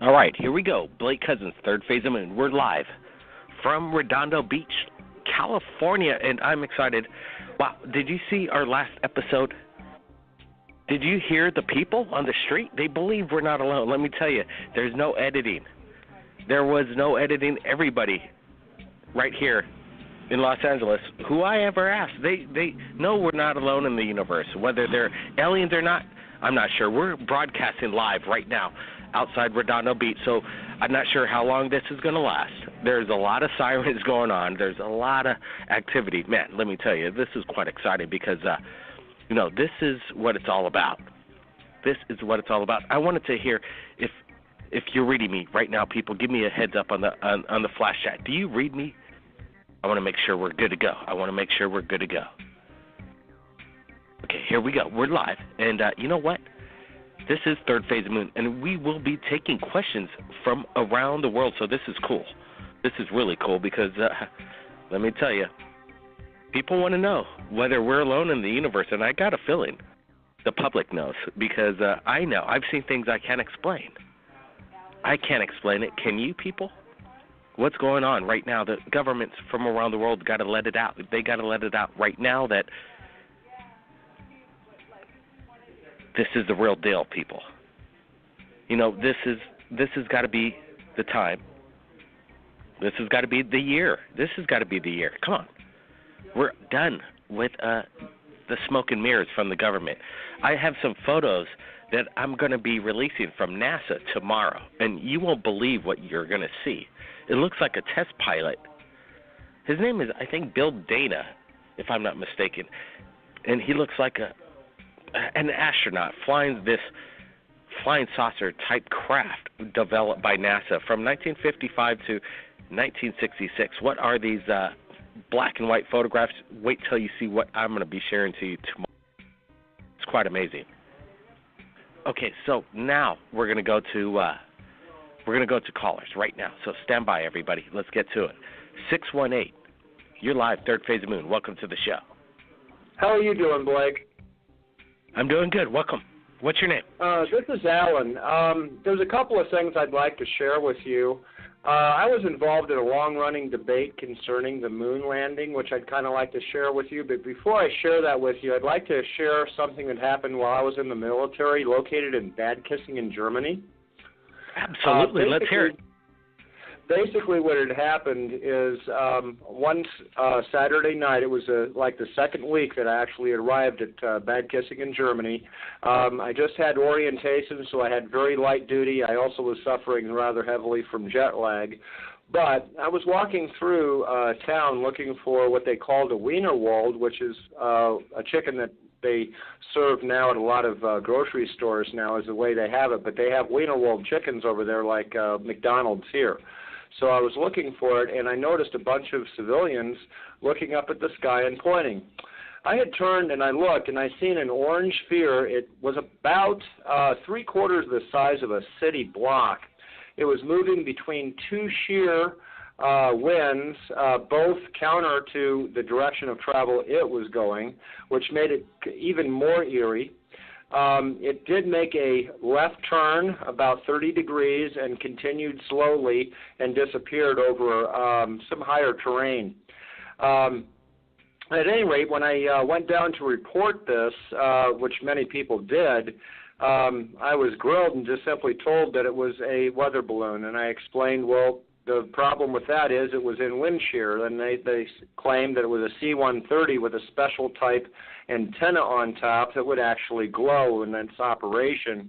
All right, here we go. Blake Cousins, Third Phase of Moon. We're live from Redondo Beach, California, and I'm excited. Wow, did you see our last episode? Did you hear the people on the street? They believe we're not alone. Let me tell you, there's no editing. There was no editing. Everybody right here in Los Angeles, who I ever asked, they know we're not alone in the universe. Whether they're aliens or not, I'm not sure. We're broadcasting live right now outside Redondo Beach, so I'm not sure how long this is going to last. There's a lot of sirens going on. There's a lot of activity. Man, let me tell you, this is quite exciting because, this is what it's all about. This is what it's all about. I wanted to hear if you're reading me right now, people, give me a heads up on the flash chat. Do you read me? I want to make sure we're good to go. Okay, here we go. We're live. And you know what? This is Third Phase of Moon, and we will be taking questions from around the world. So this is cool. This is really cool because, let me tell you, people want to know whether we're alone in the universe. And I got a feeling the public knows because I know. I've seen things I can't explain. I can't explain it. Can you, people? What's going on right now? The governments from around the world got to let it out. They got to let it out right now that this is the real deal, people. This has got to be the time. This has got to be the year. Come on. We're done with the smoke and mirrors from the government. I have some photos that I'm going to be releasing from NASA tomorrow, and you won't believe what you're going to see. It looks like a test pilot. His name is, I think, Bill Dana, if I'm not mistaken, and he looks like an astronaut flying this flying saucer type craft developed by NASA from 1955 to 1966. What are these black and white photographs? Wait till you see what I'm going to be sharing to you tomorrow. It's quite amazing. Okay, so now we're going to go to callers right now. So stand by, everybody. Let's get to it. 618. You're live, Third Phase of Moon. Welcome to the show. How are you doing, Blake? I'm doing good. Welcome. What's your name? This is Alan. There's a couple of things I'd like to share with you. I was involved in a long-running debate concerning the moon landing, which I'd kind of like to share with you. But before I share that with you, I'd like to share something that happened while I was in the military, located in Bad Kissingen, Germany. Absolutely. Let's hear it. Basically, what had happened is one Saturday night, it was like the second week that I actually arrived at Bad Kissingen, Germany. I just had orientation, so I had very light duty. I also was suffering rather heavily from jet lag. But I was walking through town looking for what they called a Wienerwald, which is a chicken that they serve now at a lot of grocery stores now is the way they have it. But they have Wienerwald chickens over there like McDonald's here. So I was looking for it, and I noticed a bunch of civilians looking up at the sky and pointing. I had turned and I looked, and I seen an orange sphere. It was about 3/4 the size of a city block. It was moving between two sheer winds, both counter to the direction of travel it was going, which made it even more eerie. It did make a left turn about 30 degrees and continued slowly and disappeared over some higher terrain. At any rate, when I went down to report this, which many people did, I was grilled and just simply told that it was a weather balloon. And I explained, well, the problem with that is it was in wind shear, and they claimed that it was a C-130 with a special type antenna on top that would actually glow in its operation.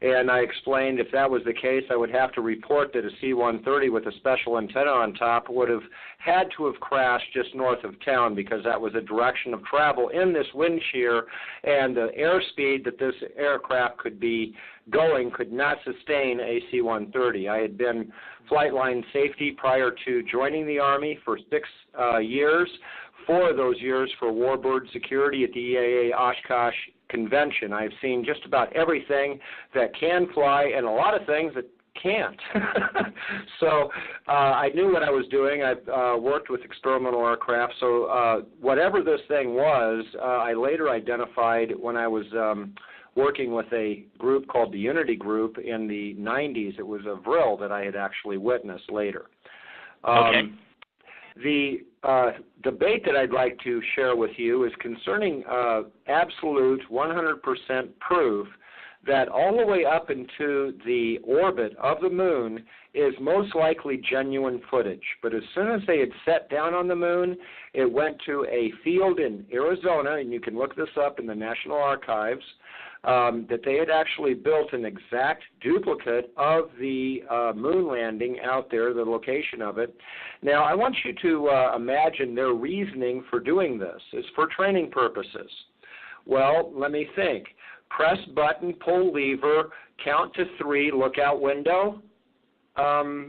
And I explained if that was the case, I would have to report that a C-130 with a special antenna on top would have had to have crashed just north of town because that was a direction of travel in this wind shear, and the airspeed that this aircraft could be going could not sustain a C-130. I had been flight line safety prior to joining the Army for 6 years. 4 of those years for warbird security at the EAA Oshkosh Convention. I've seen just about everything that can fly and a lot of things that can't. So I knew what I was doing. I've worked with experimental aircraft. So whatever this thing was, I later identified when I was working with a group called the Unity Group in the 90s. It was a vril that I had actually witnessed later. Okay. The debate that I'd like to share with you is concerning absolute 100% proof that all the way up into the orbit of the moon is most likely genuine footage. But as soon as they had set down on the moon, it went to a field in Arizona, and you can look this up in the National Archives, that they had actually built an exact duplicate of the moon landing out there, the location of it. Now, I want you to imagine their reasoning for doing this. It's for training purposes. Well, let me think. Press button, pull lever, count to 3, look out window.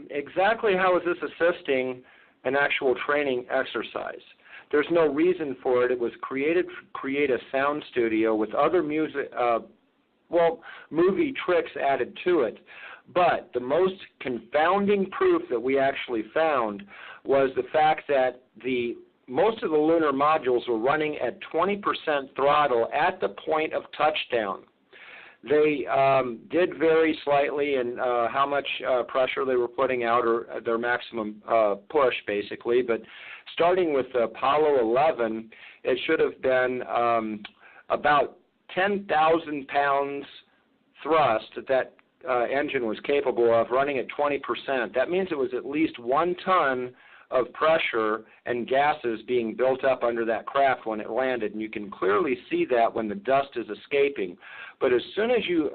Exactly how is this assisting an actual training exercise? There's no reason for it. It was created to create a sound studio with other movie tricks added to it. But the most confounding proof that we actually found was the fact that most of the lunar modules were running at 20% throttle at the point of touchdown. They did vary slightly in how much pressure they were putting out, or their maximum push, basically. But starting with Apollo 11, it should have been about 10,000 pounds thrust that engine was capable of, running at 20%. That means it was at least 1 ton of pressure and gases being built up under that craft when it landed, and you can clearly see that when the dust is escaping. But as soon as you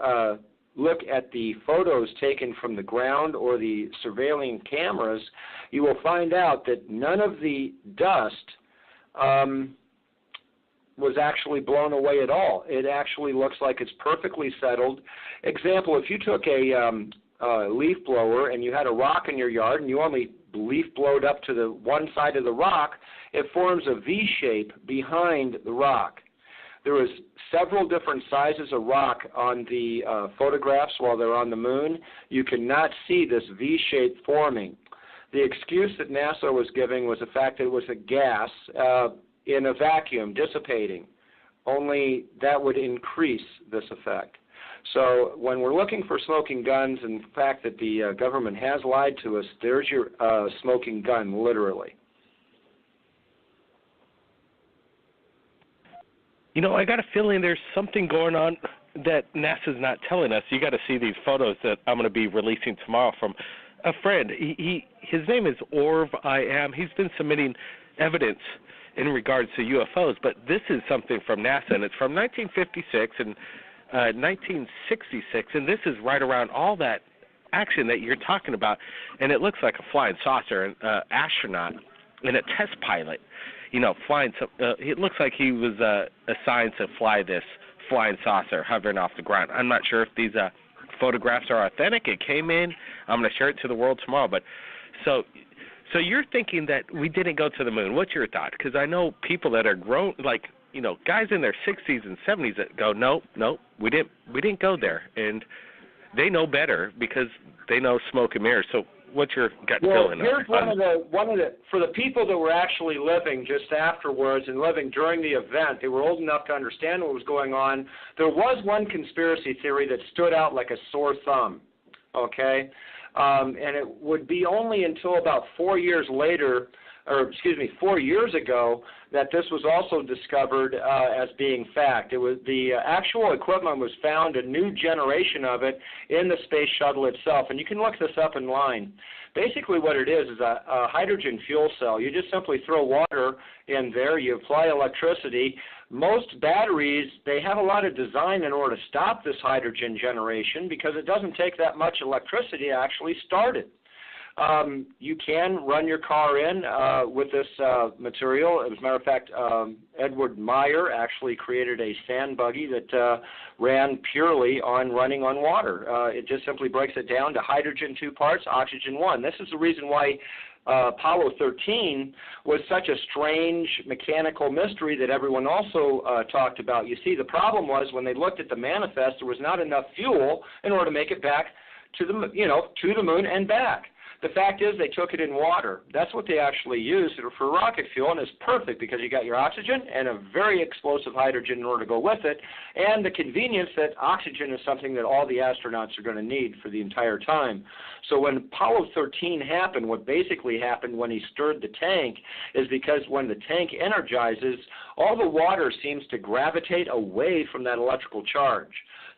look at the photos taken from the ground or the surveilling cameras, you will find out that none of the dust was actually blown away at all. It actually looks like it's perfectly settled. Example, if you took a leaf blower and you had a rock in your yard and you only leaf blowed up to the one side of the rock, it forms a V shape behind the rock. There was several different sizes of rock on the photographs while they're on the moon. You cannot see this V shape forming. The excuse that NASA was giving was the fact that it was a gas in a vacuum dissipating. Only that would increase this effect. So when we're looking for smoking guns and the fact that the government has lied to us, there's your smoking gun, literally. You know, I got a feeling there's something going on that NASA's not telling us. You got to see these photos that I'm going to be releasing tomorrow from a friend. His name is Orv I Am. He's been submitting evidence in regards to UFOs, but this is something from NASA, and it's from 1956 and 1966, and this is right around all that action that you're talking about, and it looks like a flying saucer, an astronaut and a test pilot, flying some, it looks like he was assigned to fly this flying saucer hovering off the ground. I'm not sure if these photographs are authentic. It came in. I'm going to share it to the world tomorrow, but so you're thinking that we didn't go to the moon. What's your thought? Because I know people that are grown, like, guys in their 60s and 70s that go, no, we didn't go there, and they know better because they know smoke and mirrors. So what's your gut feeling? Here's one of the for the people that were actually living just afterwards and living during the event, they were old enough to understand what was going on. There was one conspiracy theory that stood out like a sore thumb. Okay. And it would be only until about 4 years later, 4 years ago, that this was also discovered as being fact. It was the actual equipment was found, a new generation of it, in the space shuttle itself. And you can look this up online. Basically what it is a hydrogen fuel cell. You just simply throw water in there, you apply electricity. Most batteries, they have a lot of design in order to stop this hydrogen generation because it doesn't take that much electricity to actually start it. You can run your car in with this material. As a matter of fact, Edward Meyer actually created a sand buggy that ran purely on running on water. It just simply breaks it down to hydrogen 2 parts, oxygen 1. This is the reason why Apollo 13 was such a strange mechanical mystery that everyone also talked about. You see, the problem was when they looked at the manifest, there was not enough fuel in order to make it back to the moon and back. The fact is they took it in water. That's what they actually used for rocket fuel, and it's perfect because you got your oxygen and a very explosive hydrogen in order to go with it, and the convenience that oxygen is something that all the astronauts are going to need for the entire time. So when Apollo 13 happened, what basically happened when he stirred the tank is because when the tank energizes, all the water seems to gravitate away from that electrical charge.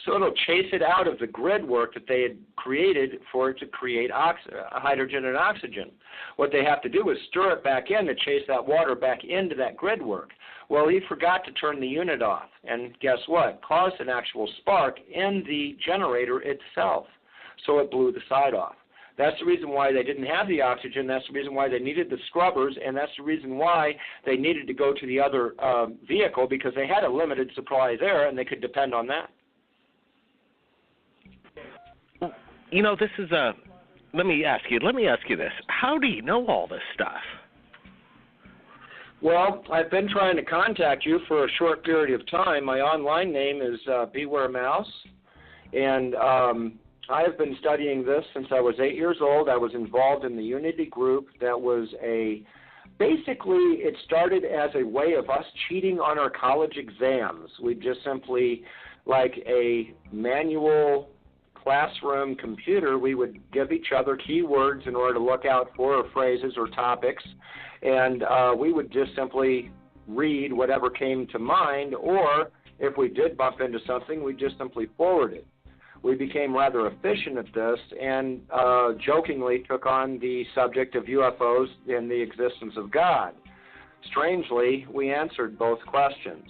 So it'll chase it out of the grid work that they had created for it to create hydrogen and oxygen. What they have to do is stir it back in to chase that water back into that grid work. Well, he forgot to turn the unit off, and guess what? Caused an actual spark in the generator itself, so it blew the side off. That's the reason why they didn't have the oxygen. That's the reason why they needed the scrubbers, and that's the reason why they needed to go to the other vehicle, because they had a limited supply there, and they could depend on that. You know, this is let me ask you this. How do you know all this stuff? Well, I've been trying to contact you for a short period of time. My online name is Beware Mouse, and I have been studying this since I was 8 years old. I was involved in the Unity group that was basically it started as a way of us cheating on our college exams. We just simply, like a manual classroom computer, we would give each other keywords in order to look out for, or phrases or topics, and we would just simply read whatever came to mind, or if we did bump into something, we'd just simply forward it. We became rather efficient at this and jokingly took on the subject of UFOs and the existence of God. Strangely, we answered both questions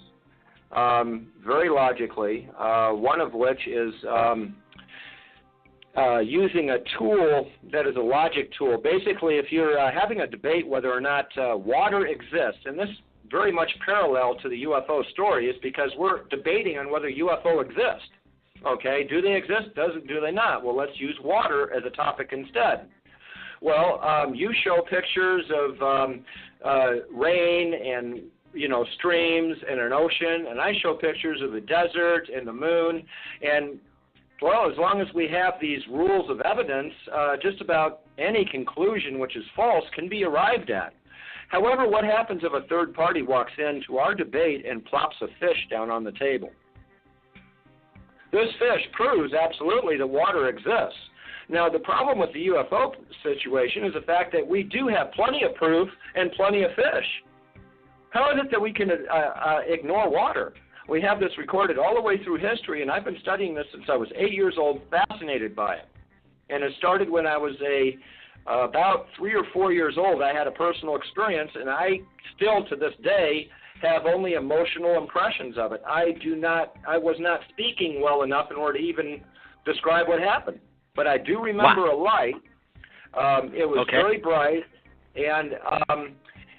very logically, one of which is using a tool that is a logic tool. Basically, if you're having a debate whether or not water exists, and this very much parallel to the UFO story, is because we're debating on whether UFO exists. Okay, do they exist? Do they not? Well, let's use water as a topic instead. Well, you show pictures of rain and streams and an ocean, and I show pictures of the desert and the moon, and well, as long as we have these rules of evidence, just about any conclusion which is false can be arrived at. However, what happens if a third party walks into our debate and plops a fish down on the table? This fish proves absolutely that water exists. Now, the problem with the UFO situation is the fact that we do have plenty of proof and plenty of fish. How is it that we can ignore water? We have this recorded all the way through history, and I've been studying this since I was 8 years old, fascinated by it. And it started when I was about 3 or 4 years old. I had a personal experience, and I still, to this day, have only emotional impressions of it. I was not speaking well enough in order to even describe what happened. But I do remember a light. It was very bright, and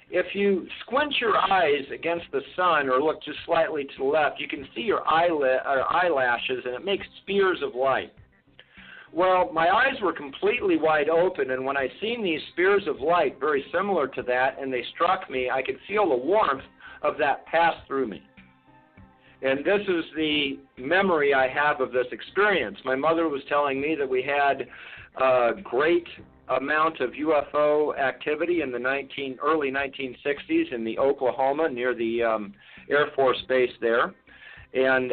if you squint your eyes against the sun or look just slightly to the left, you can see your eyelashes, and it makes spears of light. Well, my eyes were completely wide open, and when I seen these spears of light very similar to that, and they struck me, I could feel the warmth of that pass through me. And this is the memory I have of this experience. My mother was telling me that we had a great amount of UFO activity in the early 1960s in the Oklahoma near the Air Force Base there. And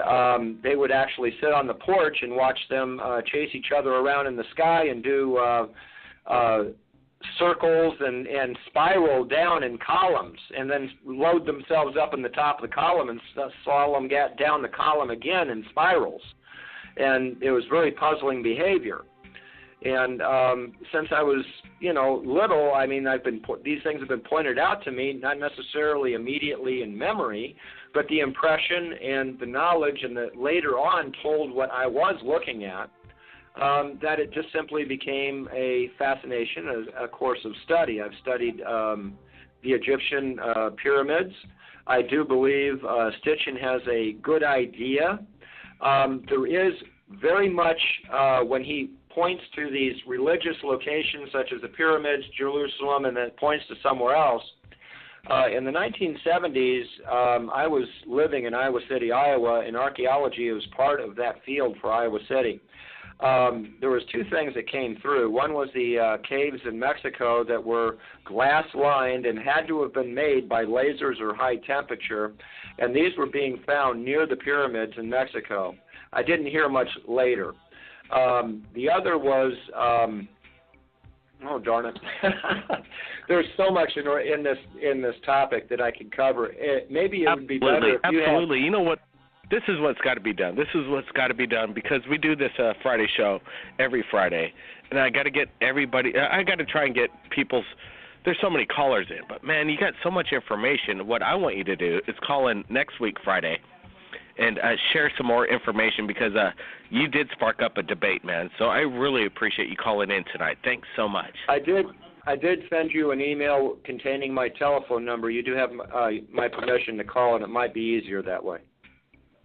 they would actually sit on the porch and watch them chase each other around in the sky and do circles and spiral down in columns, and then load themselves up in the top of the column and saw them get down the column again in spirals. And it was very puzzling behavior. And since I was, little, I mean, these things have been pointed out to me, not necessarily immediately in memory, but the impression and the knowledge, and that later on told what I was looking at, that it just simply became a fascination, a course of study. I've studied the Egyptian pyramids. I do believe Stitchin has a good idea. There is very much, when he points to these religious locations such as the pyramids, Jerusalem, and then points to somewhere else. In the 1970s, I was living in Iowa City, Iowa, and archaeology was part of that field for Iowa City. there was two things that came through. One was the caves in Mexico that were glass-lined and had to have been made by lasers or high temperature, and these were being found near the pyramids in Mexico. I didn't hear much later. The other was, oh darn it, there's so much in this topic that I could cover. Maybe it would be better if you had... Absolutely. You know what? This is what's got to be done. This is what's got to be done because we do this Friday show every Friday, and I got to get everybody. I got to try and get people's. There's so many callers in, but man, you got so much information. What I want you to do is call in next week Friday, and share some more information because you did spark up a debate, man. So I really appreciate you calling in tonight. Thanks so much. I did send you an email containing my telephone number. You do have my permission to call, and it might be easier that way.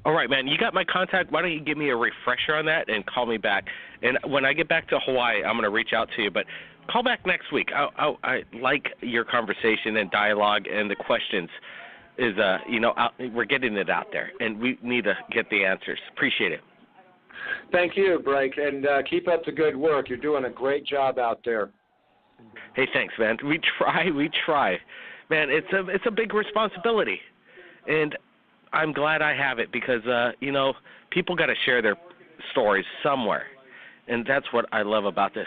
All right, man. You got my contact. Why don't you give me a refresher on that and call me back? And when I get back to Hawaii, I'm going to reach out to you. But call back next week. I like your conversation and dialogue and the questions. We're getting it out there, and we need to get the answers. Appreciate it. Thank you, Blake, and keep up the good work. You're doing a great job out there. Hey, thanks, man. We try. Man, it's a big responsibility, and I'm glad I have it because, people got to share their stories somewhere, and that's what I love about this.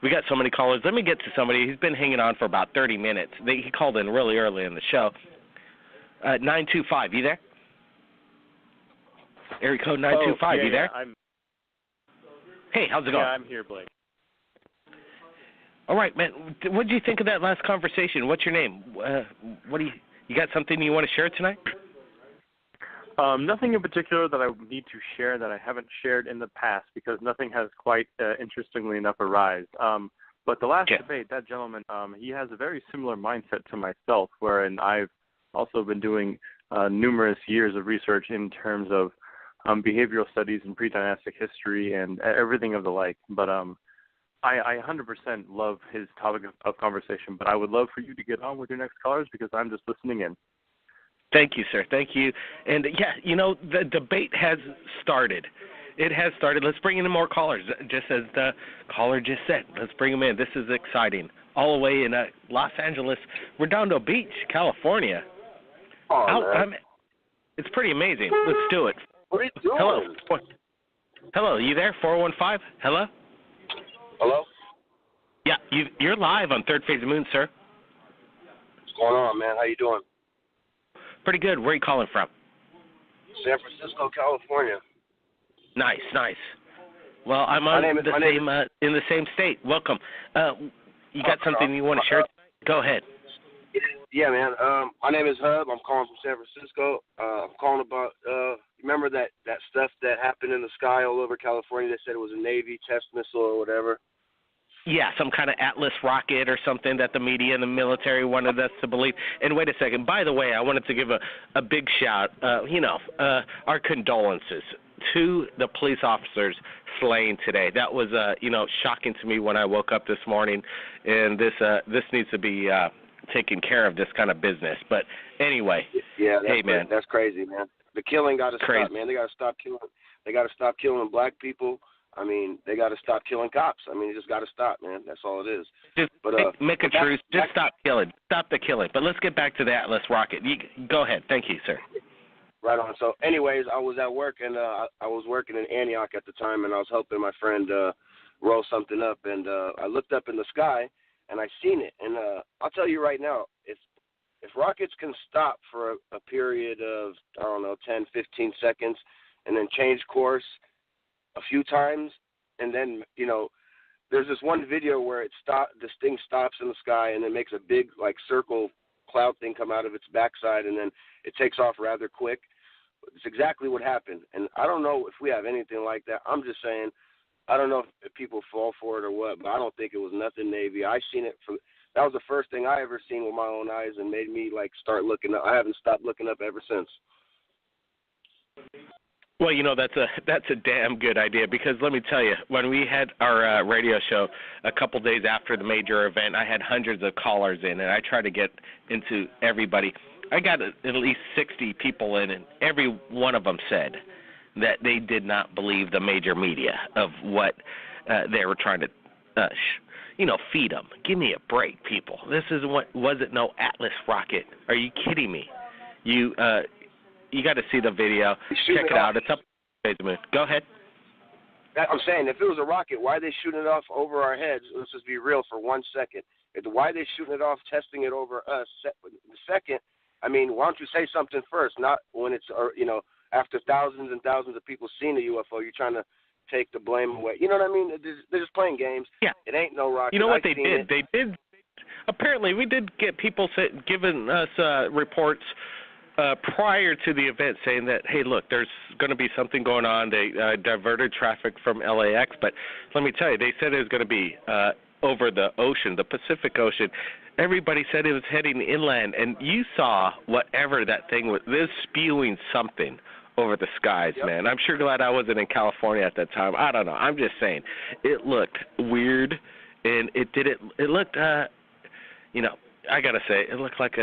We got so many callers. Let me get to somebody. He's been hanging on for about 30 minutes. He called in really early in the show. 925, you there? Area code 925, you there? Hey, how's it going? Yeah, I'm here, Blake. All right, man. What did you think of that last conversation? What's your name? You got something you want to share tonight? Nothing in particular that I need to share that I haven't shared in the past because nothing has quite, interestingly enough, arisen. But the last debate, that gentleman, he has a very similar mindset to myself, wherein I've also been doing numerous years of research in terms of behavioral studies and pre-dynastic history and everything of the like. But I 100% love his topic of conversation, but I would love for you to get on with your next callers because I'm just listening in. Thank you, sir. Thank you. And, the debate has started. It has started. Let's bring in more callers, just as the caller just said. Let's bring them in. This is exciting. All the way in Los Angeles, Redondo Beach, California. It's pretty amazing. Let's do it. What are you doing? Hello, you there? 415? Hello? Hello? Yeah, you're live on Third Phase of Moon, sir. What's going on, man? How you doing? Pretty good. Where are you calling from? San Francisco, California. Nice. Well, I'm in the same state. Welcome. You got something you want to share tonight? Go ahead. Yeah, man. My name is Hub. I'm calling from San Francisco. I'm calling about, remember that stuff that happened in the sky all over California? They said it was a Navy test missile or whatever. Yeah, some kind of Atlas rocket or something that the media and the military wanted us to believe. And wait a second. By the way, I wanted to give a big shout, our condolences to the police officers slain today. That was, shocking to me when I woke up this morning. And this needs to be taken care of, this kind of business. But anyway, man, that's crazy, man. The killing got to stop, man. They got to stop killing. They got to stop killing black people. I mean, they got to stop killing cops. I mean, it just got to stop, man. That's all it is. Just make a truce. Just stop killing. Stop the killing. But let's get back to the Atlas rocket. Go ahead. Thank you, sir. Right on. So, anyways, I was at work, and I was working in Antioch at the time, and I was helping my friend roll something up. And I looked up in the sky, and I seen it. And I'll tell you right now, if rockets can stop for a period of, 10, 15 seconds, and then change course a few times, and then, there's this one video where this thing stops in the sky and then makes a big, circle cloud thing come out of its backside, and then it takes off rather quick. It's exactly what happened. And I don't know if we have anything like that. I'm just saying, I don't know if people fall for it or what, but I don't think it was nothing Navy. I seen it that was the first thing I ever seen with my own eyes and made me, start looking up. I haven't stopped looking up ever since. Well, that's a damn good idea because let me tell you, when we had our radio show a couple days after the major event, I had hundreds of callers in, and I tried to get into everybody. I got at least 60 people in, and every one of them said that they did not believe the major media of what they were trying to, feed them. Give me a break, people. This isn't wasn't no Atlas rocket. Are you kidding me? You got to see the video. Check it out. It's up. Go ahead. I'm saying, if it was a rocket, why are they shooting it off over our heads? Let's just be real for 1 second. Why are they shooting it off, testing it over us? The second, I mean, why don't you say something first? Not when it's, after thousands and thousands of people seeing the UFO, you're trying to take the blame away. You know what I mean? They're just playing games. Yeah. It ain't no rocket. You know what they did? They did. Apparently, we did get people giving us reports prior to the event saying that, hey, look, there's going to be something going on. They diverted traffic from LAX, but let me tell you, they said it was going to be over the ocean, the Pacific Ocean. Everybody said it was heading inland, and you saw whatever that thing was. It was spewing something over the skies, yep. Man. I'm sure glad I wasn't in California at that time. I don't know. I'm just saying, it looked weird, and it looked, I got to say, it looked like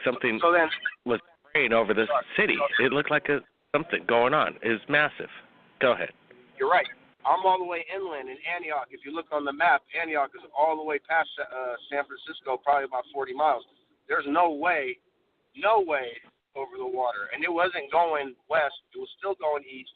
something was spraying over the city. It looked like something going on. It was massive. Go ahead. You're right. I'm all the way inland in Antioch. If you look on the map, Antioch is all the way past San Francisco, probably about 40 miles. There's no way over the water. And it wasn't going west. It was still going east.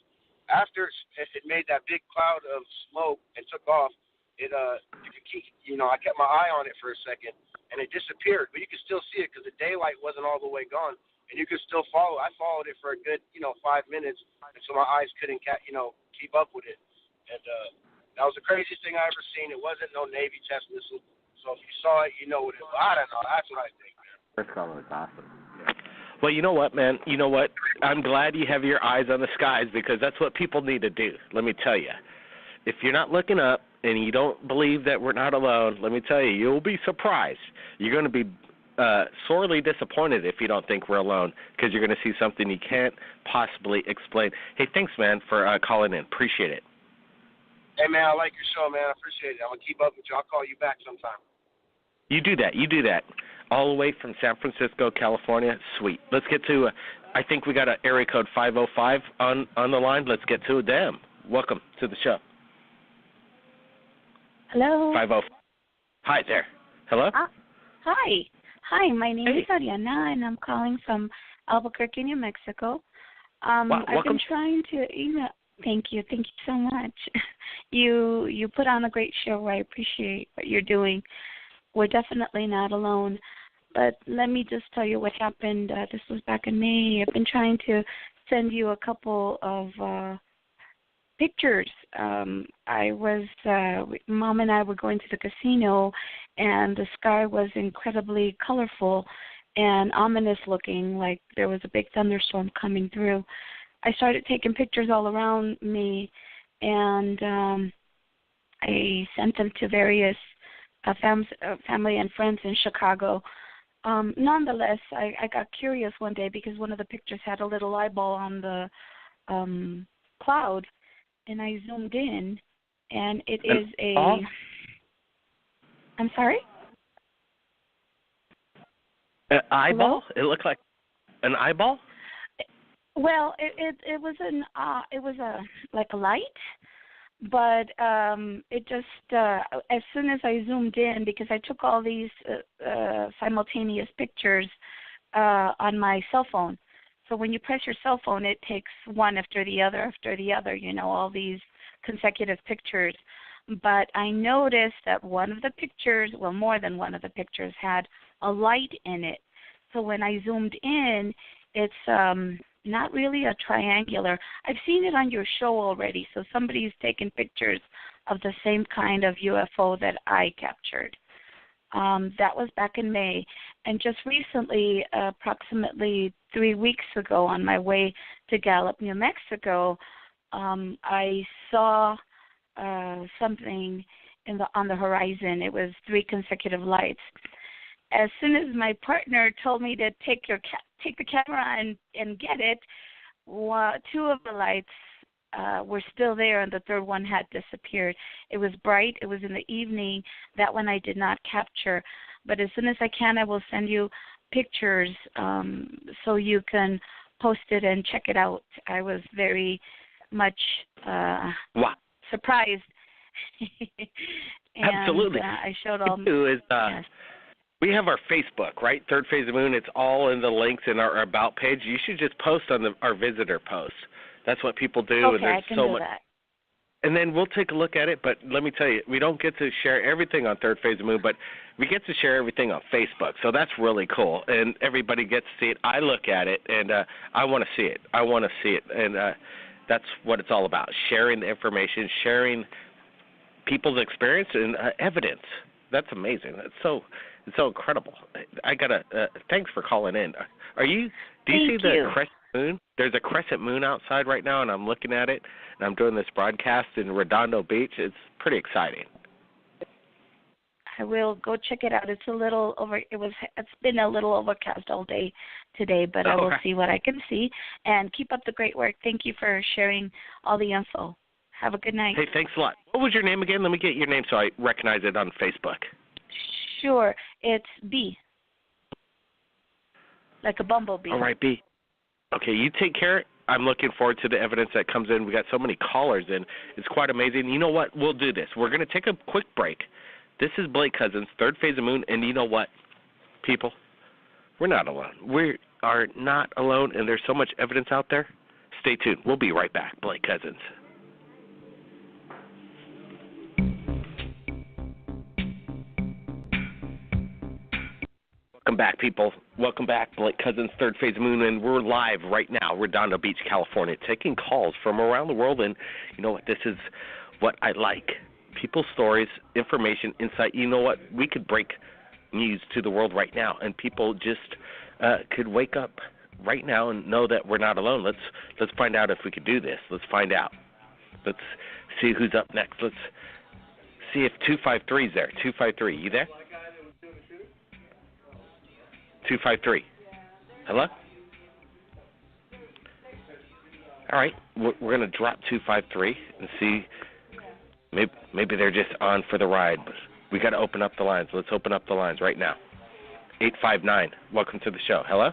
After it made that big cloud of smoke and took off, I kept my eye on it for a second, and it disappeared. But you could still see it because the daylight wasn't all the way gone, and you could still follow. I followed it for a good, 5 minutes, and so my eyes couldn't, keep up with it. And that was the craziest thing I ever seen. It wasn't no Navy test missile. So if you saw it, you know what it was. I don't know. That's what I think, man. That's probably awesome. Yeah. Well, you know what, man? You know what? I'm glad you have your eyes on the skies because that's what people need to do. Let me tell you. If you're not looking up and you don't believe that we're not alone, let me tell you, you'll be surprised. You're going to be sorely disappointed if you don't think we're alone because you're going to see something you can't possibly explain. Hey, thanks, man, for calling in. Appreciate it. Hey, man, I like your show, man. I appreciate it. I'm going to keep up with you. I'll call you back sometime. You do that. All the way from San Francisco, California. Sweet. Let's get to, I think we got an area code 505 on the line. Let's get to them. Welcome to the show. Hello. 505. Hi there. Hello? Hi, my name is Ariana, and I'm calling from Albuquerque, New Mexico. I've been trying to email. Thank you so much. You put on a great show. I appreciate what you're doing. We're definitely not alone. But let me just tell you what happened. This was back in May. I've been trying to send you a couple of pictures. Mom and I were going to the casino, and the sky was incredibly colorful and ominous looking, like there was a big thunderstorm coming through. I started taking pictures all around me, and I sent them to various family and friends in Chicago. Nonetheless, I got curious one day because one of the pictures had a little eyeball on the cloud, and I zoomed in, and it is a... I'm sorry? An eyeball? Hello? It looked like an eyeball? Well, it was like a light, but it just as soon as I zoomed in, because I took all these simultaneous pictures on my cell phone. So when you press your cell phone, it takes one after the other, all these consecutive pictures. But I noticed that one of the pictures, well, more than one of the pictures, had a light in it. So when I zoomed in, it's not really a triangular. I've seen it on your show already, so somebody's taken pictures of the same kind of UFO that I captured. That was back in May. And just recently, approximately 3 weeks ago, on my way to Gallup, New Mexico, I saw something on the horizon. It was 3 consecutive lights. As soon as my partner told me to take the camera and get it, 2 of the lights were still there, and the third one had disappeared. It was bright. It was in the evening. That one I did not capture. But as soon as I can, I will send you pictures so you can post it and check it out. I was very much surprised. And, Absolutely. I showed all. Yes. We have our Facebook, right? Third Phase of Moon. It's all in the links in our About page. You should just post on our visitor post. That's what people do. Okay, and there's I can so do much. that. And then we'll take a look at it. But let me tell you, we don't get to share everything on Third Phase of Moon, but we get to share everything on Facebook. So that's really cool. And everybody gets to see it. I look at it, and I want to see it. I want to see it. And that's what it's all about, sharing the information, sharing people's experience and evidence. That's amazing. It's so incredible. I gotta thanks for calling in. Do you see the crescent moon? There's a crescent moon outside right now, and I'm looking at it, and I'm doing this broadcast in Redondo Beach. It's pretty exciting. I will go check it out. It's been a little overcast all day today, but I will see what I can see. And keep up the great work. Thank you for sharing all the info. Have a good night. Hey, thanks a lot. What was your name again? Let me get your name so I recognize it on Facebook. Sure. It's B. Like a bumblebee. All right, B. Okay, you take care. I'm looking forward to the evidence that comes in. We got so many callers in. It's quite amazing. You know what? We'll do this. We're going to take a quick break. This is Blake Cousins, Third Phase of Moon, and you know what, people? We're not alone. We are not alone, and there's so much evidence out there. Stay tuned. We'll be right back. Blake Cousins. Welcome back, people. Welcome back, Blake Cousins, Third Phase of Moon, and we're live right now, Redondo Beach, California, taking calls from around the world, and you know what? This is what I like. People's stories, information, insight. You know what? We could break news to the world right now, and people just could wake up right now and know that we're not alone. Let's find out if we could do this. Let's find out. Let's see who's up next. Let's see if 253 is there. 253, you there? 253. Hello? All right, we're going to drop 253 and see. Maybe they're just on for the ride, but we got to open up the lines. Let's open up the lines right now. 859, welcome to the show. Hello?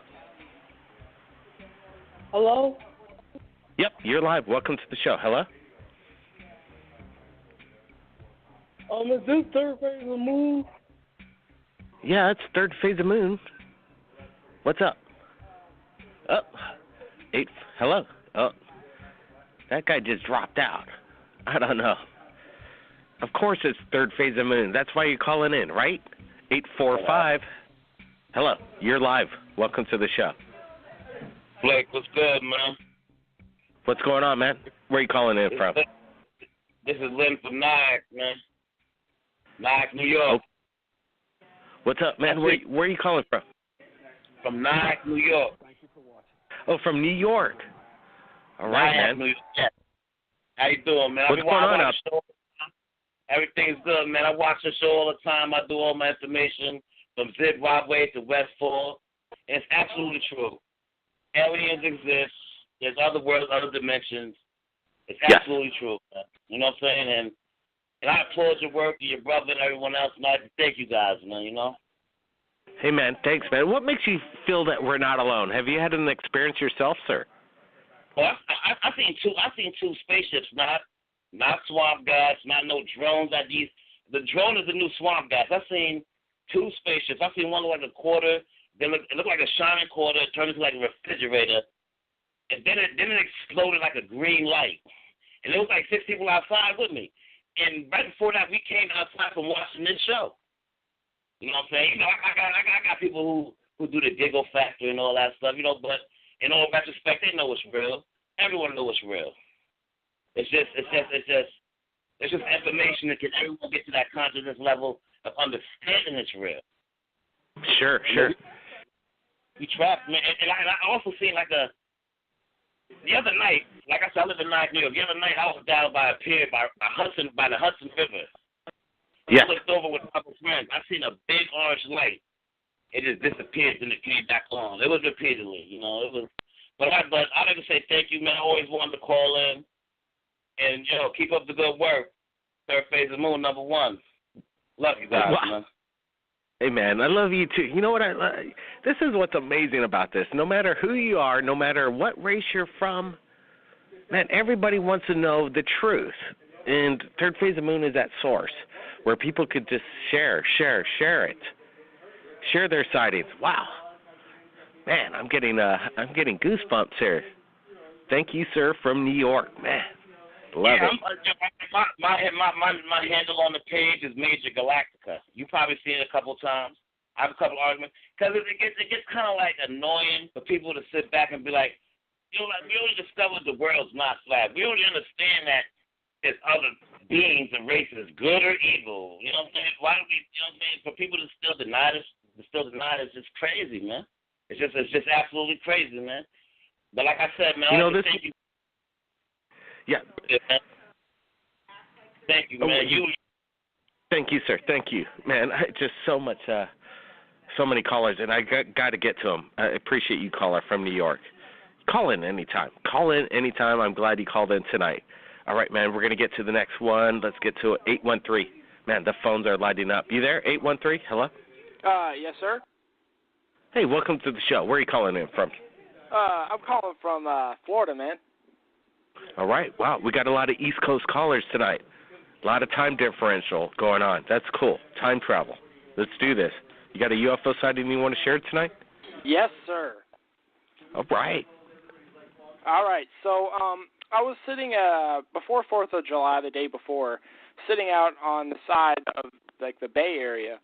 Hello? Yep, you're live. Welcome to the show. Hello? Is this Third Phase of Moon? Yeah, it's Third Phase of Moon. What's up? Oh, hello? Oh, that guy just dropped out. I don't know. Of course it's Third Phase of Moon. That's why you're calling in, right? 845. Hello, you're live. Welcome to the show. Blake, what's good, man? What's going on, man? Where are you calling in from? This is Lynn from Nyack, man. Nyack, New York. Oh. What's up, man? Where are you calling from? From Nyack, New York. Oh, from New York. All right, Nyack, man. New York. Yeah. How you doing, man? What's going on up? Everything's good, man. I watch the show all the time. I do all my information from Zip Broadway to Westfall. And it's absolutely true. Aliens exist. There's other worlds, other dimensions. It's absolutely true, man. You know what I'm saying? And I applaud your work and your brother and everyone else. And I thank you guys, man, you know? Hey, man, thanks, man. What makes you feel that we're not alone? Have you had an experience yourself, sir? Well, I've seen two spaceships, not swamp gas, not no drones. The drone is the new swamp gas. I've seen two spaceships. I've seen one like a quarter. Then it looked like a shining quarter. It turned into like a refrigerator. And then it exploded like a green light. And there was like 6 people outside with me. And right before that, we came outside from watching this show. You know what I'm saying? You know, I got people who do the giggle factor and all that stuff, you know, but in all retrospect, they know it's real. Everyone knows it's real. It's just information that can everyone get to that consciousness level of understanding it's real. Sure. We trapped, man. And I also seen the other night, like I said, I live in Nyack, New York. The other night, I was down by a pier by the Hudson River. Yeah. I looked over with a couple friends. I seen a big orange light. It just disappeared, then it came back on. It was repeatedly, you know. It was, but I'd like to say thank you, man. I always wanted to call in, and keep up the good work. Third Phase of Moon, #1. Love you guys, man. Hey, man, I love you, too. You know what? This is what's amazing about this. No matter who you are, no matter what race you're from, man, everybody wants to know the truth. And Third Phase of Moon is that source where people could just share it. Share their sightings. Wow. Man, I'm getting goosebumps here. Thank you, sir, from New York. Man, love it. My handle on the page is Major Galactica. You probably seen it a couple times. I have a couple arguments because it gets kind of like annoying for people to sit back and be like, we only discovered the world's not flat. We only understand that there's other beings and races, good or evil. You know what I'm saying? Why do we? You know what I'm saying? For people to still deny this, it's just crazy, man. It's just absolutely crazy, man. But like I said, man, thank you. Yeah. Thank you, man. Thank you, sir. Thank you, man. Just so many callers, and I got to get to them. I appreciate you, caller from New York. Call in anytime. I'm glad you called in tonight. All right, man, we're going to get to the next one. Let's get to 813. Man, the phones are lighting up. You there, 813? Hello? Yes, sir. Hey, welcome to the show. Where are you calling in from? I'm calling from Florida, man. All right. Wow, we got a lot of East Coast callers tonight. A lot of time differential going on. That's cool. Time travel. Let's do this. You got a UFO sighting you want to share tonight? Yes, sir. All right. All right. So I was sitting before 4th of July, the day before, sitting out on the side of like the Bay Area,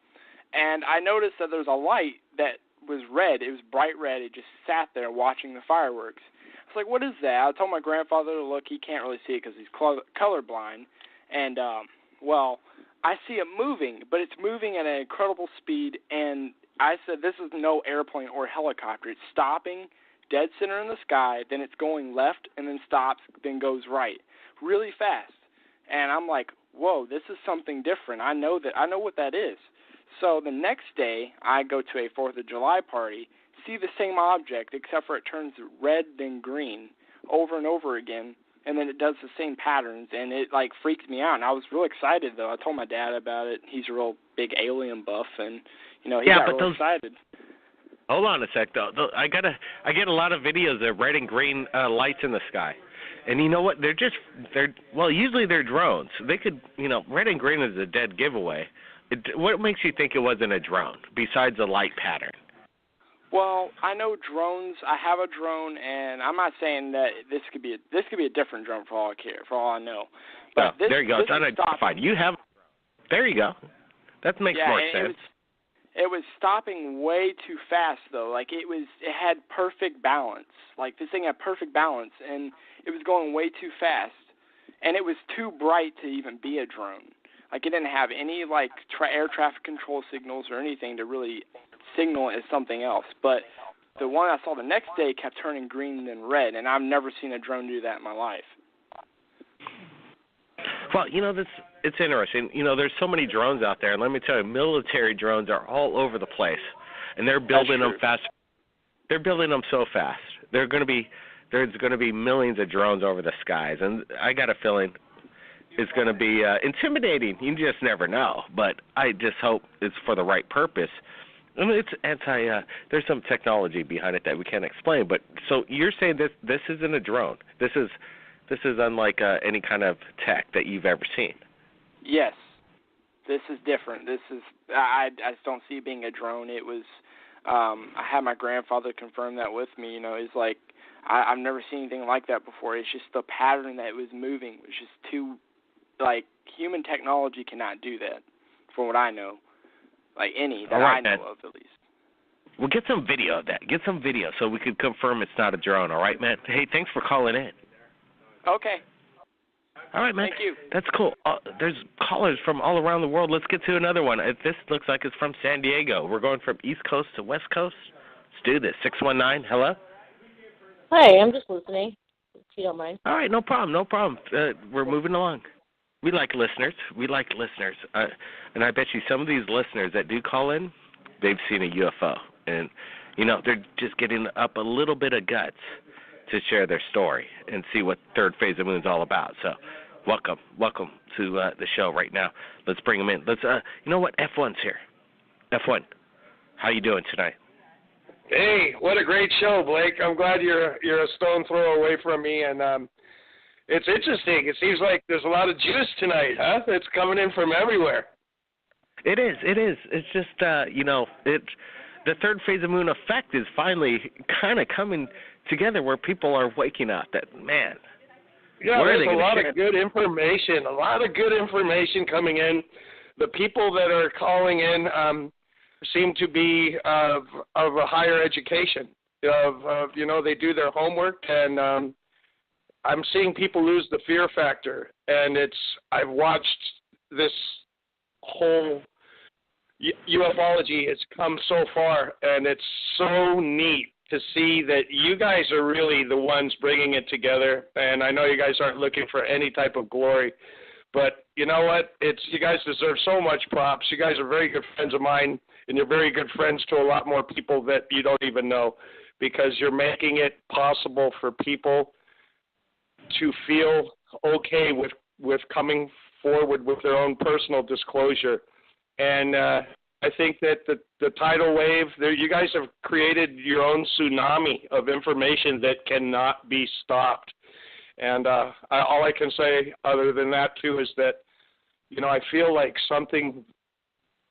and I noticed that there was a light that was red. It was bright red. It just sat there watching the fireworks. I was like, what is that? I told my grandfather to look. He can't really see it because he's colorblind. And, well, I see it moving, but it's moving at an incredible speed. And I said, this is no airplane or helicopter. It's stopping dead center in the sky, then it's going left, and then stops, then goes right, really fast. And I'm like, whoa, this is something different. I know what that is. So the next day, I go to a 4th of July party, see the same object, except for it turns red then green over and over again, and then it does the same patterns, and it, like, freaks me out. And I was real excited, though. I told my dad about it. He's a real big alien buff, and, he got real excited. Hold on a sec, though. I get a lot of videos of red and green lights in the sky. And you know what? Usually they're drones. They could, red and green is a dead giveaway. What makes you think it wasn't a drone besides the light pattern? Well, I know drones. I have a drone, and I'm not saying that this could be a different drone for all I care, for all I know. But there you go. It's unidentified. You have. There you go. That makes more sense. It was stopping way too fast, though. Like it had perfect balance. Like this thing had perfect balance, and it was going way too fast, and it was too bright to even be a drone. Like it didn't have any like air traffic control signals or anything to really signal it as something else. But the one I saw the next day kept turning green then red, and I've never seen a drone do that in my life. Well, it's interesting. There's so many drones out there, and let me tell you, military drones are all over the place, and they're building them fast. They're building them so fast. There's going to be millions of drones over the skies, and I got a feeling it's going to be intimidating. You just never know, but I just hope it's for the right purpose. I mean, it's there's some technology behind it that we can't explain. But so you're saying this isn't a drone. This is unlike any kind of tech that you've ever seen. Yes, this is different. I just don't see it being a drone. It was. I had my grandfather confirm that with me. He's like, I've never seen anything like that before. It's just the pattern that it was moving was just too, like, human technology cannot do that, from what I know. Like any that I know of, at least. Well, get some video of that. Get some video so we can confirm it's not a drone. All right, man. Hey, thanks for calling in. Okay. All right, man. Thank you. That's cool. There's callers from all around the world. Let's get to another one. This looks like it's from San Diego. We're going from East Coast to West Coast. Let's do this. 619, hello? Hi, I'm just listening, if you don't mind. All right, no problem. We're moving along. We like listeners. And I bet you some of these listeners that do call in, they've seen a UFO. And, they're just getting up a little bit of guts to share their story and see what Third Phase of Moon is all about. So welcome to the show right now. Let's bring them in. You know what? F1's here. F1, how you doing tonight? Hey, what a great show, Blake. I'm glad you're a stone throw away from me, and it's interesting. It seems like there's a lot of juice tonight, huh? It's coming in from everywhere. It is. It's just, it's the third phase of moon effect is finally kind of coming together where people are waking up. That, man. Yeah, there's a lot of good information. A lot of good information coming in. The people that are calling in seem to be of a higher education. They do their homework, and I'm seeing people lose the fear factor. And I've watched this whole ufology has come so far, and it's so neat to see that you guys are really the ones bringing it together. And I know you guys aren't looking for any type of glory, but you know what? You guys deserve so much props. You guys are very good friends of mine, and you're very good friends to a lot more people that you don't even know, because you're making it possible for people to feel okay with coming forward with their own personal disclosure. And I think that the tidal wave, you guys have created your own tsunami of information that cannot be stopped. And all I can say other than that, too, is that, I feel like something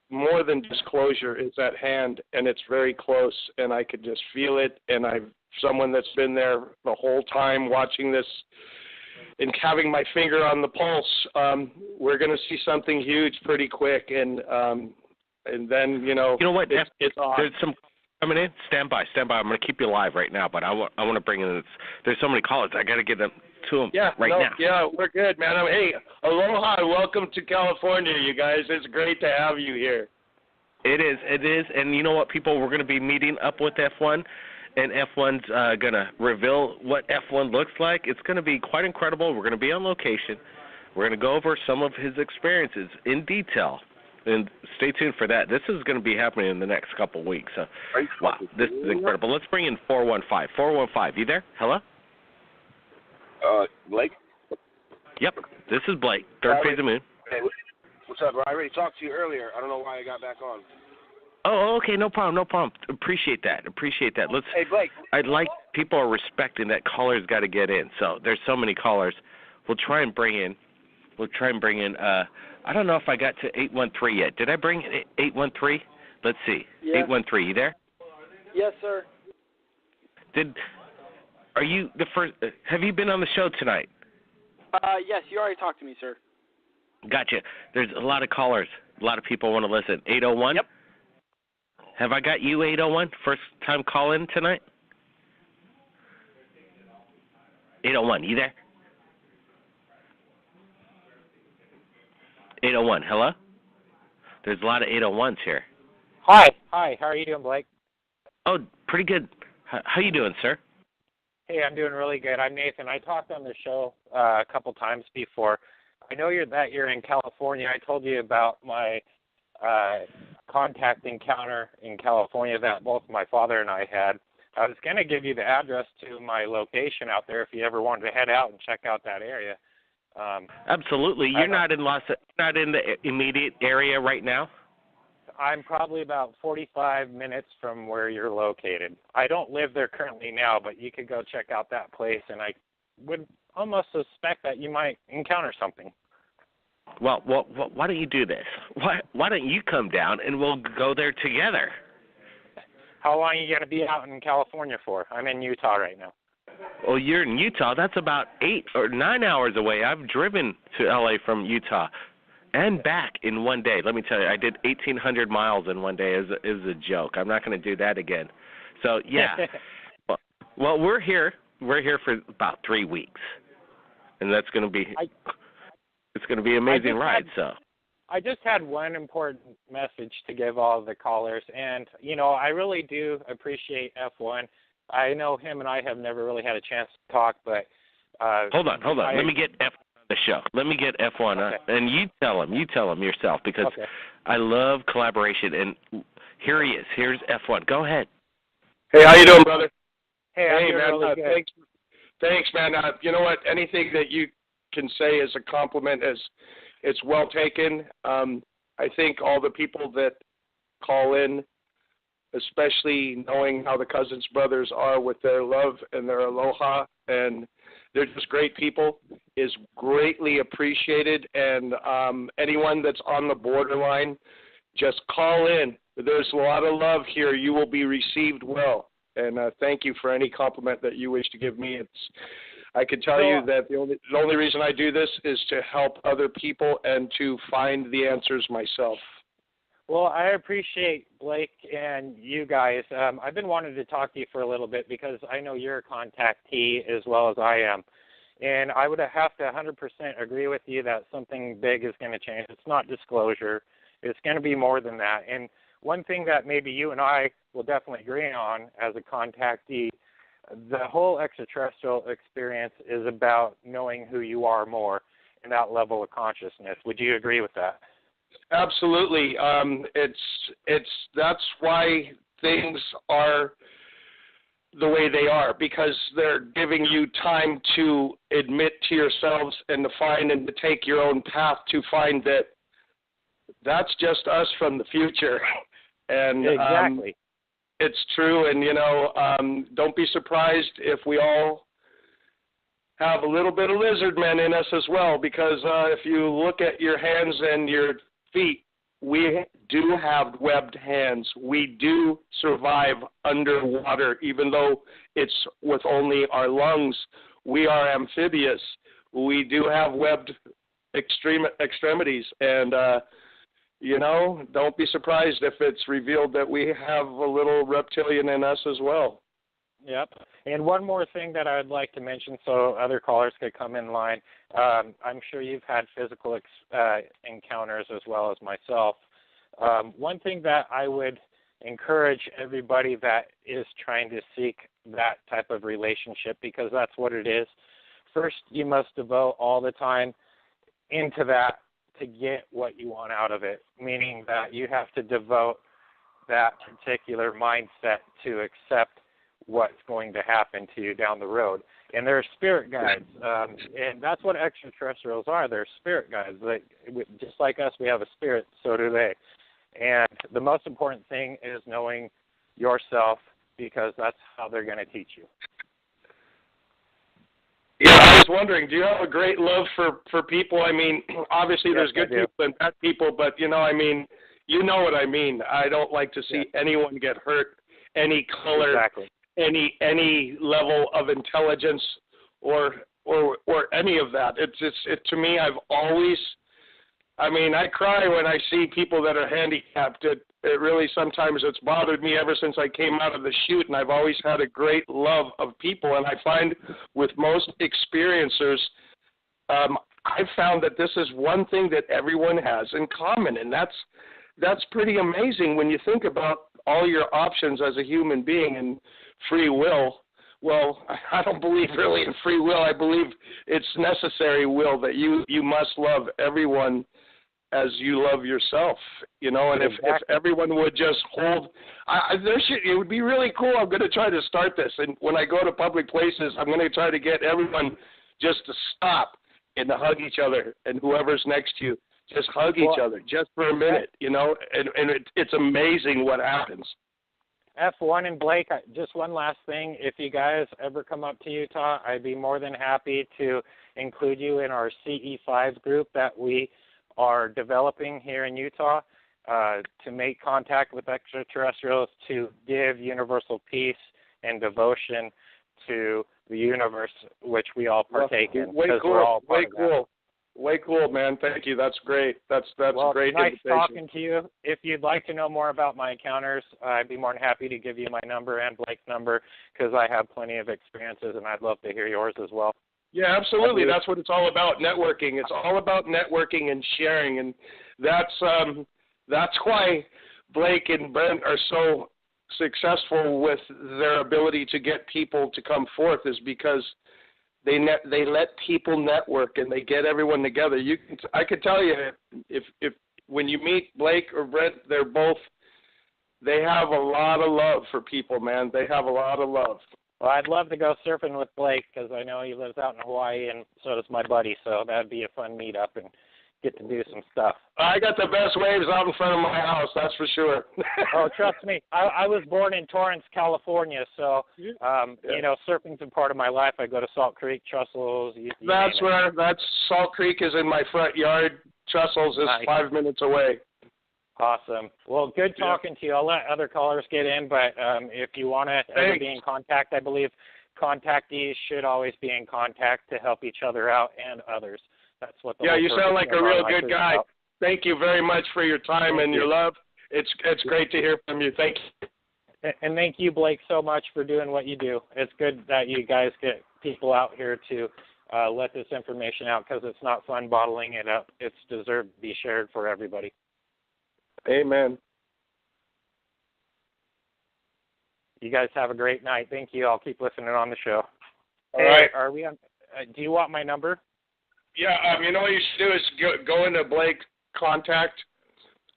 more than disclosure is at hand, and it's very close, and I could just feel it. And someone that's been there the whole time watching this and having my finger on the pulse, we're going to see something huge pretty quick, and then, you know what? It's on. There's some coming in. Stand by. I'm going to keep you live right now, but I want to bring in. There's so many callers. I got to get them to them now. Yeah, we're good, man. Hey, aloha, welcome to California, you guys. It's great to have you here. It is, and you know what, people? We're going to be meeting up with F1, and F1's going to reveal what F1 looks like. It's going to be quite incredible. We're going to be on location. We're going to go over some of his experiences in detail, and stay tuned for that. This is going to be happening in the next couple of weeks. Wow, this is incredible. Let's bring in 415. 415, you there? Hello? Blake? Yep, this is Blake, Third Phase of Moon. Hey, what's up, bro? I already talked to you earlier. I don't know why I got back on. Oh, okay, no problem. Appreciate that. Hey, Blake. I'd like people are respecting that callers got to get in. So there's so many callers. We'll try and bring in. I don't know if I got to 813 yet. Did I bring 813? Let's see. Yeah. 813, you there? Yes, sir. Are you the first? Have you been on the show tonight? Yes, you already talked to me, sir. Gotcha. There's a lot of callers. A lot of people want to listen. 801? Yep. Have I got you, 801? First time call in tonight? 801, you there? 801, hello? There's a lot of 801s here. Hi, how are you doing, Blake? Oh, pretty good. How you doing, sir? Hey, I'm doing really good. I'm Nathan. I talked on the show a couple times before. I know you're in California. I told you about my contact encounter in California that both my father and I had. I was going to give you the address to my location out there if you ever wanted to head out and check out that area. Absolutely. You're not in the immediate area right now? I'm probably about 45 minutes from where you're located. I don't live there currently now, but you could go check out that place, and I would almost suspect that you might encounter something. Well, why don't you do this? Why don't you come down and we'll go there together? How long are you going to be out in California for? I'm in Utah right now. Well, you're in Utah. That's about 8 or 9 hours away. I've driven to L.A. from Utah and back in one day. Let me tell you, I did 1,800 miles in one day. It was a joke. I'm not going to do that again. So, yeah. Well, we're here. We're here for about 3 weeks, and that's going to be it's going to be an amazing ride. I just had one important message to give all the callers, and, I really do appreciate F1. I know him and I have never really had a chance to talk, but... Hold on. Let me get F1 on the show. Let me get F1 on, and you tell him yourself, because I love collaboration, and here he is. Here's F1. Go ahead. Hey, how you doing, brother? Hey man, really good. Thanks, man. You know what? Anything that you can say as a compliment it's well taken. I think all the people that call in, especially knowing how the Cousins brothers are with their love and their aloha, and they're just great people, is greatly appreciated. And anyone that's on the borderline, just call in. There's a lot of love here. You will be received well. And thank you for any compliment that you wish to give me. I can tell you that the only reason I do this is to help other people and to find the answers myself. Well, I appreciate Blake and you guys. I've been wanting to talk to you for a little bit because I know you're a contactee as well as I am. And I would have to 100% agree with you that something big is going to change. It's not disclosure. It's going to be more than that. And one thing that maybe you and I will definitely agree on as a contactee, the whole extraterrestrial experience is about knowing who you are more and that level of consciousness. Would you agree with that? Absolutely. That's why things are the way they are, because they're giving you time to admit to yourselves and to find and to take your own path to find that that's just us from the future. And exactly. It's true. And, don't be surprised if we all have a little bit of lizard men in us as well, because if you look at your hands and your feet, we do have webbed hands. We do survive underwater, even though it's with only our lungs. We are amphibious. We do have webbed extremities. And, don't be surprised if it's revealed that we have a little reptilian in us as well. Yep. And one more thing that I would like to mention so other callers could come in line. I'm sure you've had physical encounters as well as myself. One thing that I would encourage everybody that is trying to seek that type of relationship, because that's what it is, first you must devote all the time into that to get what you want out of it, meaning that you have to devote that particular mindset to accept what's going to happen to you down the road. And they're spirit guides, and that's what extraterrestrials are. They're spirit guides. Just like us, we have a spirit, so do they. And the most important thing is knowing yourself, because that's how they're going to teach you. Yeah, I was wondering, do you have a great love for people? I mean, obviously there's good people and bad people, but, you know what I mean. I don't like to see anyone get hurt, any color, any level of intelligence or any of that. It's to me, I cry when I see people that are handicapped. It really sometimes it's bothered me ever since I came out of the chute, and I've always had a great love of people. And I find with most experiencers, I've found that this is one thing that everyone has in common, and that's pretty amazing when you think about all your options as a human being and free will. Well, I don't believe really in free will. I believe it's necessary will, that you must love everyone as you love yourself, and if everyone would just hold, it would be really cool. I'm going to try to start this, and when I go to public places, I'm going to try to get everyone just to stop and to hug each other, and whoever's next to you, just hug each other just for a minute, and it's amazing what happens. F1 and Blake, just one last thing. If you guys ever come up to Utah, I'd be more than happy to include you in our CE5 group that we are developing here in Utah to make contact with extraterrestrials, to give universal peace and devotion to the universe, which we all partake in. Way cool, man. Thank you. That's great. That's great. Nice talking to you. If you'd like to know more about my encounters, I'd be more than happy to give you my number and Blake's number, because I have plenty of experiences, and I'd love to hear yours as well. Yeah, absolutely. That's what it's all about, networking. It's all about networking and sharing, and that's why Blake and Brent are so successful with their ability to get people to come forth, is because they let people network and they get everyone together. I could tell you, if when you meet Blake or Brent, they have a lot of love for people, man. They have a lot of love. Well, I'd love to go surfing with Blake, because I know he lives out in Hawaii, and so does my buddy, so that'd be a fun meetup, and get to do some stuff. I got the best waves out in front of my house, that's for sure. Oh, trust me. I was born in Torrance, California, so surfing's a part of my life. I go to Salt Creek, Trussell's. That's Salt Creek is in my front yard. Trussell's is 5 minutes away. Awesome. Well, good talking to you. I'll let other callers get in, but if you want to ever be in contact, I believe contactees should always be in contact to help each other out and others. That's what the you sound like a real good guy. About. Thank you very much for your time and your love. It's great to hear from you. Thank you. And thank you, Blake, so much for doing what you do. It's good that you guys get people out here to let this information out, because it's not fun bottling it up. It's deserved to be shared for everybody. Amen. You guys have a great night. Thank you. I'll keep listening on the show. All right. Are we on? Do you want my number? Yeah. What you should do is go into Blake, contact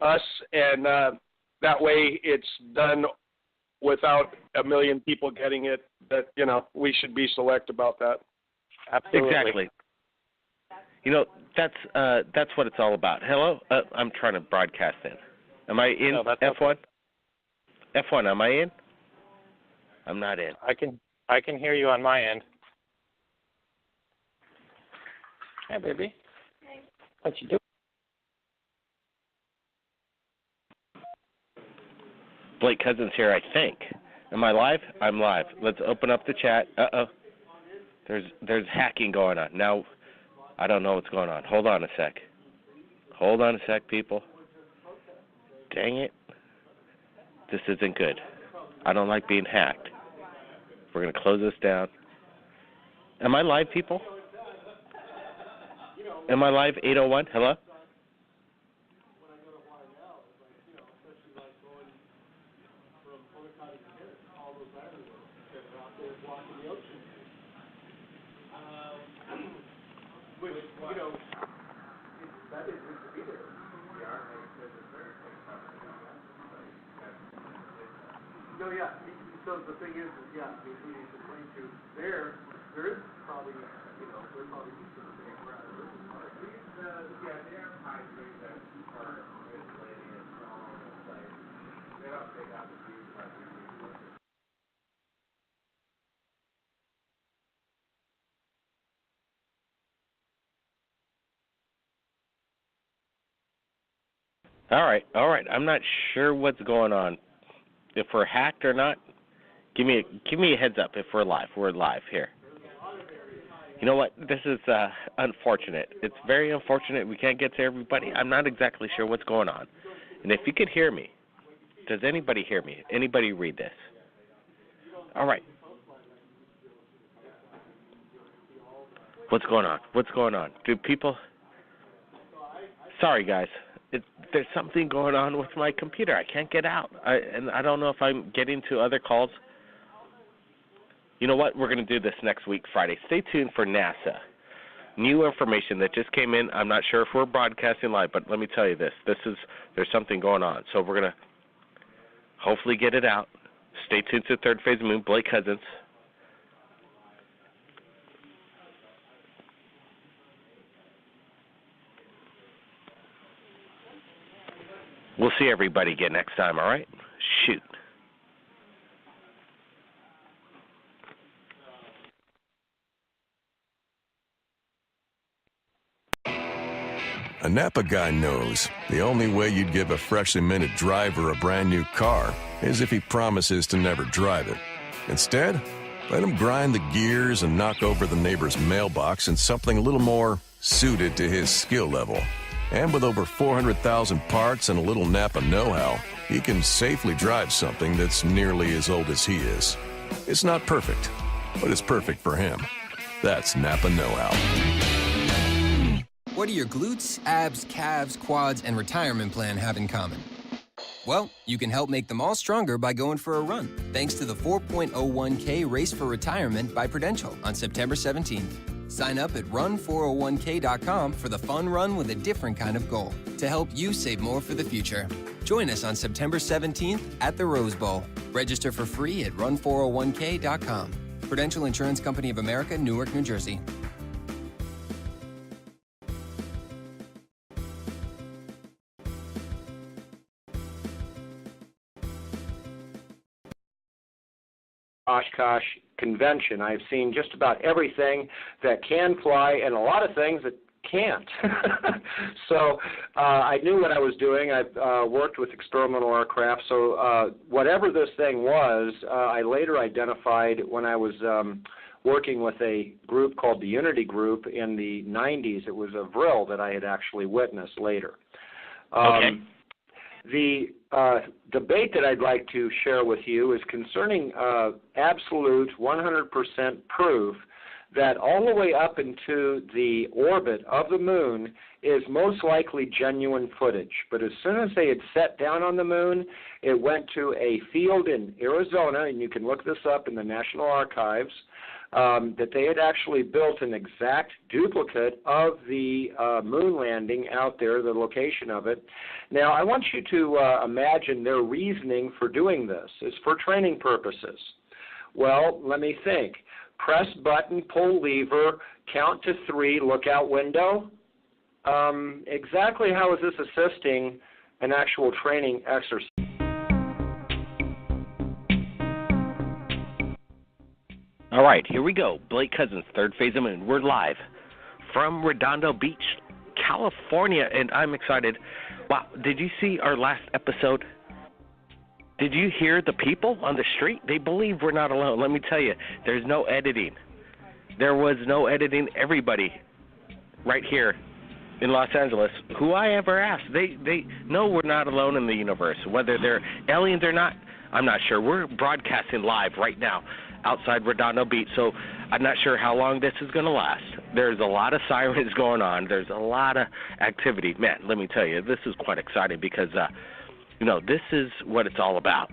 us, and that way it's done without a million people getting it. That we should be select about that. Absolutely. Exactly. That's what it's all about. Hello, I'm trying to broadcast in. Am I in F1? Okay. F1, am I in? I'm not in. I can hear you on my end. Hey, baby. Hey. What you doing? Blake Cousins here, I think. Am I live? I'm live. Let's open up the chat. Uh-oh. There's hacking going on. Now, I don't know what's going on. Hold on a sec. Hold on a sec, people. Dang it. This isn't good. I don't like being hacked. We're going to close this down. Am I live, people? Am I live? 801? Hello? No, yeah. So the thing is who you complain to, there is probably, they're probably used to the same ground. They are hydrated that part insulating and all on the site. They don't take out the views like we do. All right. I'm not sure what's going on. If we're hacked or not, give me a heads up if we're live. We're live here. You know what? This is unfortunate. It's very unfortunate we can't get to everybody. I'm not exactly sure what's going on. And if you could hear me, does anybody hear me? Anybody read this? All right. What's going on? What's going on? Do people... Sorry, guys. There's something going on with my computer. I can't get out. And I don't know if I'm getting to other calls. You know what? We're going to do this next week, Friday. Stay tuned for NASA. New information that just came in. I'm not sure if we're broadcasting live, but let me tell you this. There's something going on. So we're going to hopefully get it out. Stay tuned to Third Phase of Moon. Blake Cousins. We'll see everybody again next time, all right? Shoot. A Napa guy knows the only way you'd give a freshly minted driver a brand new car is if he promises to never drive it. Instead, let him grind the gears and knock over the neighbor's mailbox in something a little more suited to his skill level. And with over 400,000 parts and a little Napa know-how, he can safely drive something that's nearly as old as he is. It's not perfect, but it's perfect for him. That's Napa know-how. What do your glutes, abs, calves, quads, and retirement plan have in common? Well, you can help make them all stronger by going for a run, thanks to the 4.01k Race for Retirement by Prudential on September 17th. Sign up at run401k.com for the fun run with a different kind of goal to help you save more for the future. Join us on September 17th at the Rose Bowl. Register for free at run401k.com. Prudential Insurance Company of America, Newark, New Jersey. Oshkosh convention. I've seen just about everything that can fly and a lot of things that can't. So I knew what I was doing. I've worked with experimental aircraft. So whatever this thing was, I later identified when I was working with a group called the Unity Group in the 90s. It was a vril that I had actually witnessed later. Okay. The debate that I'd like to share with you is concerning absolute 100% proof that all the way up into the orbit of the moon is most likely genuine footage. But as soon as they had set down on the moon, it went to a field in Arizona, and you can look this up in the National Archives, that they had actually built an exact duplicate of the moon landing out there, the location of it. Now, I want you to imagine their reasoning for doing this. It's for training purposes. Well, let me think. Press button, pull lever, count to 3, look out window. Exactly how is this assisting an actual training exercise? All right, here we go. Blake Cousins, Third Phase of Moon. We're live from Redondo Beach, California, and I'm excited. Wow, did you see our last episode? Did you hear the people on the street? They believe we're not alone. Let me tell you, there's no editing. There was no editing. Everybody right here in Los Angeles, who I ever asked, they know we're not alone in the universe. Whether they're aliens or not, I'm not sure. We're broadcasting live right now outside Redondo Beach, so I'm not sure how long this is going to last. There's a lot of sirens going on. There's a lot of activity. Man, let me tell you, this is quite exciting because this is what it's all about.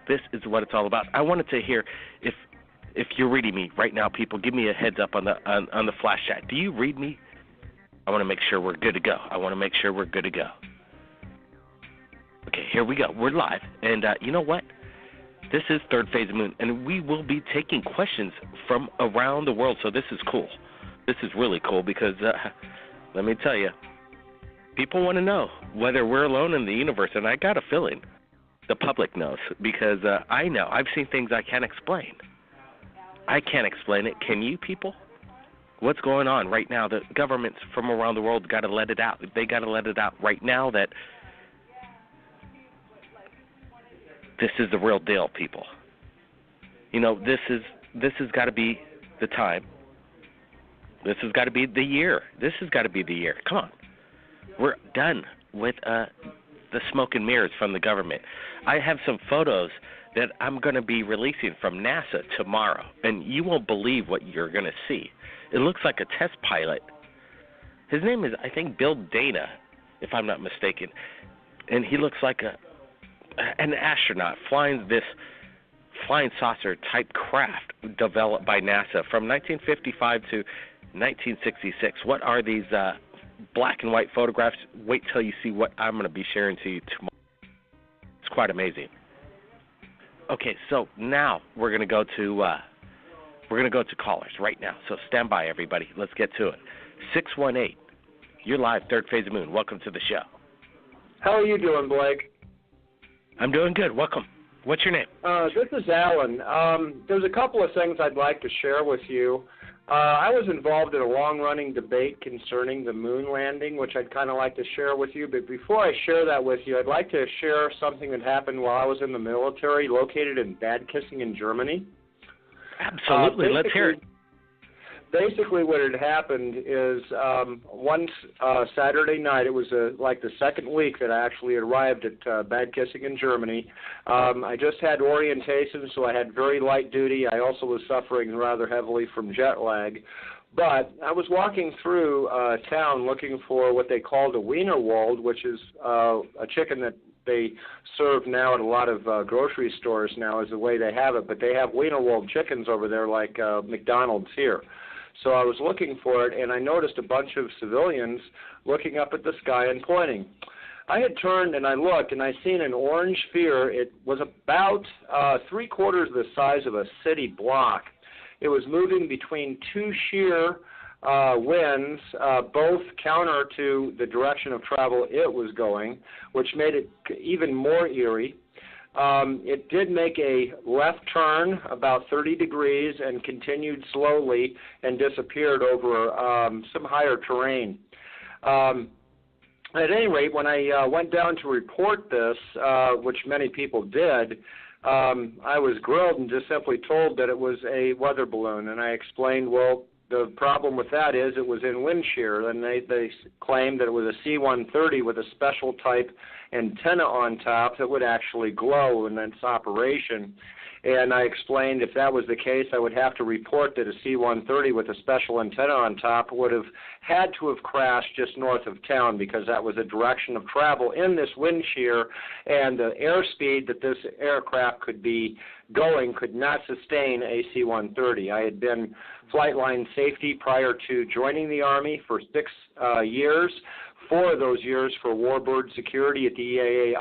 This is what it's all about. I wanted to hear if you're reading me right now, people, give me a heads up on the flash chat. Do you read me? I want to make sure we're good to go. Okay, here we go. We're live, and you know what? This is Third Phase of Moon, and we will be taking questions from around the world. So this is cool. This is really cool because let me tell you, people want to know whether we're alone in the universe, and I got a feeling the public knows because I know. I've seen things I can't explain. I can't explain it. Can you, people? What's going on right now? The governments from around the world got to let it out. They got to let it out right now that this is the real deal, people. This has got to be the time. This has got to be the year. This has got to be the year. Come on. We're done with the smoke and mirrors from the government. I have some photos that I'm going to be releasing from NASA tomorrow, and you won't believe what you're going to see. It looks like a test pilot. His name is, I think, Bill Dana, if I'm not mistaken, and he looks like an astronaut flying this flying saucer type craft developed by NASA from 1955 to 1966. What are these black and white photographs? Wait till you see what I'm going to be sharing to you tomorrow. It's quite amazing. Okay, so now we're going to go to callers right now. So stand by, everybody. Let's get to it. 618. You're live, Third Phase of Moon. Welcome to the show. How are you doing, Blake? I'm doing good. Welcome. What's your name? This is Alan. There's a couple of things I'd like to share with you. I was involved in a long-running debate concerning the moon landing, which I'd kind of like to share with you. But before I share that with you, I'd like to share something that happened while I was in the military, located in Bad Kissingen, Germany. Absolutely. Let's hear it. Basically, what had happened is one Saturday night, it was like the second week that I actually arrived at Bad Kissingen, Germany. I just had orientation, so I had very light duty. I also was suffering rather heavily from jet lag. But I was walking through town looking for what they called a Wienerwald, which is a chicken that they serve now at a lot of grocery stores now is the way they have it. But they have Wienerwald chickens over there like McDonald's here. So I was looking for it, and I noticed a bunch of civilians looking up at the sky and pointing. I had turned and I looked, and I seen an orange sphere. It was about 3/4 the size of a city block. It was moving between two sheer winds, both counter to the direction of travel it was going, which made it even more eerie. It did make a left turn about 30 degrees and continued slowly and disappeared over some higher terrain. At any rate, when I went down to report this, which many people did, I was grilled and just simply told that it was a weather balloon. And I explained, well, the problem with that is it was in wind shear, and they claimed that it was a C-130 with a special type antenna on top that would actually glow in its operation. And I explained if that was the case, I would have to report that a C-130 with a special antenna on top would have had to have crashed just north of town because that was a direction of travel in this wind shear, and the airspeed that this aircraft could be going could not sustain a C-130. I had been flight line safety prior to joining the Army for 6 years. 4 of those years for warbird security at the EAA